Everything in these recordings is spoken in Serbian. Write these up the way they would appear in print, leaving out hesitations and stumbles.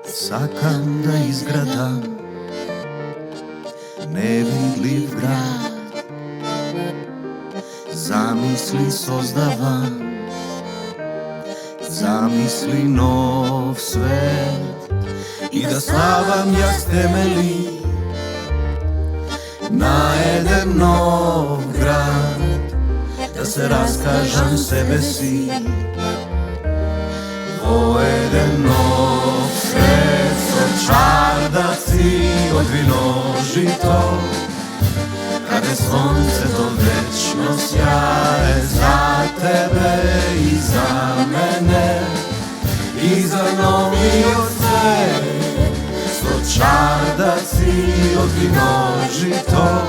Sakam da izgradam nevidljiv grad, zamisli sozdavam, zamisli nov svet i da slavam ja s temeli na jedan nov grad, da se raskažam sebe si vo jedan nov svet, od čardaci, od vino žito, kada slonce do večno sjaje za tebe i za mene i za novi svet, od čardaci, od vino žito,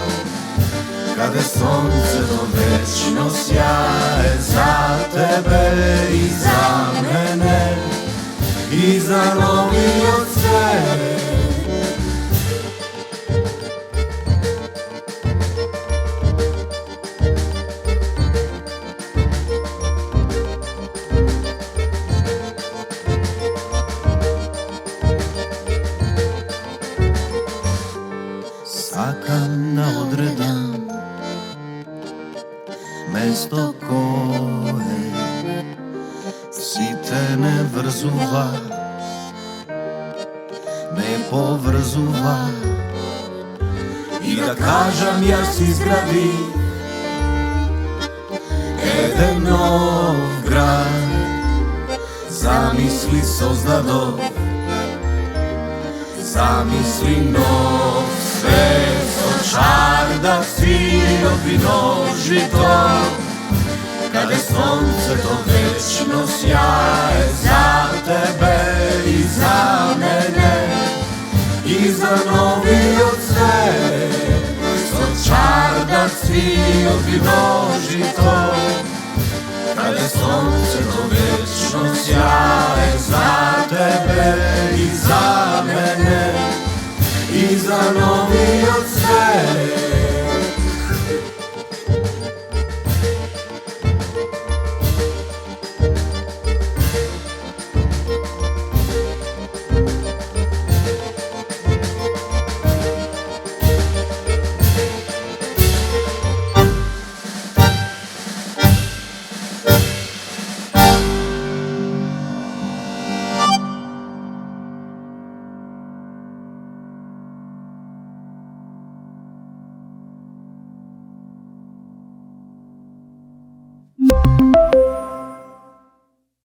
kada slonce do večno sjaje za tebe i za mene i za novi svet. Sakam da odredam mesto koje si te ne vrzuva, ne povrzuva, i da kažem ja si izgradi jedan nov grad, zamisli sozdado, zamisli nov svet, od čardaci, od vino žito, kada slonce to večno sjaje za tebe i za mene i za novi svet, od čardaci, od vino žito, kada slonce to večno sjaje za tebe i za mene i za novi